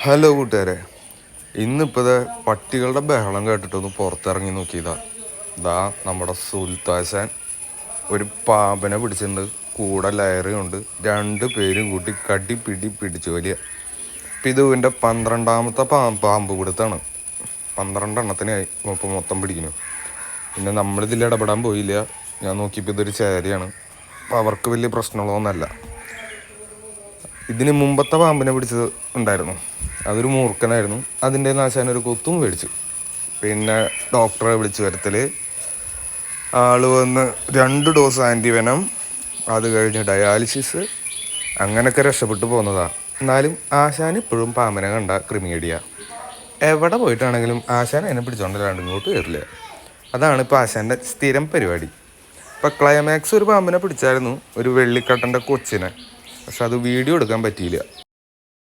Hello കൂട്ടുകാരെ, ഇന്നിപ്പോൾ പട്ടികളുടെ ബഹളം കേട്ടിട്ടൊന്ന് പുറത്തിറങ്ങി നോക്കിയതാ. ഇതാ നമ്മുടെ സുൽത്താൻ ഒരു പാമ്പിനെ പിടിച്ചിട്ടുണ്ട്, കൂടെ ലയറുണ്ട്. 2 പേരും കൂട്ടി കടി പിടിച്ചു വലിയ. ഇപ്പം ഇത് ഇവൻ്റെ 12ാമത്തെ പാമ്പ് പിടുത്താണ്. 12 എണ്ണത്തിനായി ഇപ്പോൾ മൊത്തം പിടിക്കുന്നു. പിന്നെ നമ്മളിതിൽ ഇടപെടാൻ പോയില്ല. ഞാൻ നോക്കിയപ്പോൾ ഇതൊരു ചേരയാണ്. അപ്പോൾ അവർക്ക് വലിയ പ്രശ്നങ്ങളൊന്നുമല്ല. ഇതിന് മുമ്പത്തെ പാമ്പിനെ പിടിച്ചത് ഉണ്ടായിരുന്നു, അതൊരു മൂർഖനായിരുന്നു. അതിൻ്റെ നാശാനൊരു കൊത്തും മേടിച്ചു. പിന്നെ ഡോക്ടറെ വിളിച്ചു വരുത്തൽ, ആൾ വന്ന് 2 ഡോസ് ആൻറ്റിവെനം, അത് കഴിഞ്ഞ് ഡയാലിസിസ്, അങ്ങനെയൊക്കെ രക്ഷപ്പെട്ടു പോകുന്നതാണ്. എന്നാലും ആശാൻ ഇപ്പോഴും പാമ്പിനെ കണ്ട ക്രിമിയേഡിയ. എവിടെ പോയിട്ടാണെങ്കിലും ആശാൻ അതിനെ പിടിച്ചോണ്ടല്ലാണ്ട് ഇങ്ങോട്ട് വരില്ല. അതാണ് ഇപ്പോൾ ആശാൻ്റെ സ്ഥിരം പരിപാടി. ഇപ്പം ക്ലൈമാക്സ് ഒരു പാമ്പിനെ പിടിച്ചായിരുന്നു, ഒരു വെള്ളിക്കട്ടൻ്റെ കൊച്ചിനെ. പക്ഷെ അത് വീഡിയോ എടുക്കാൻ പറ്റിയില്ല.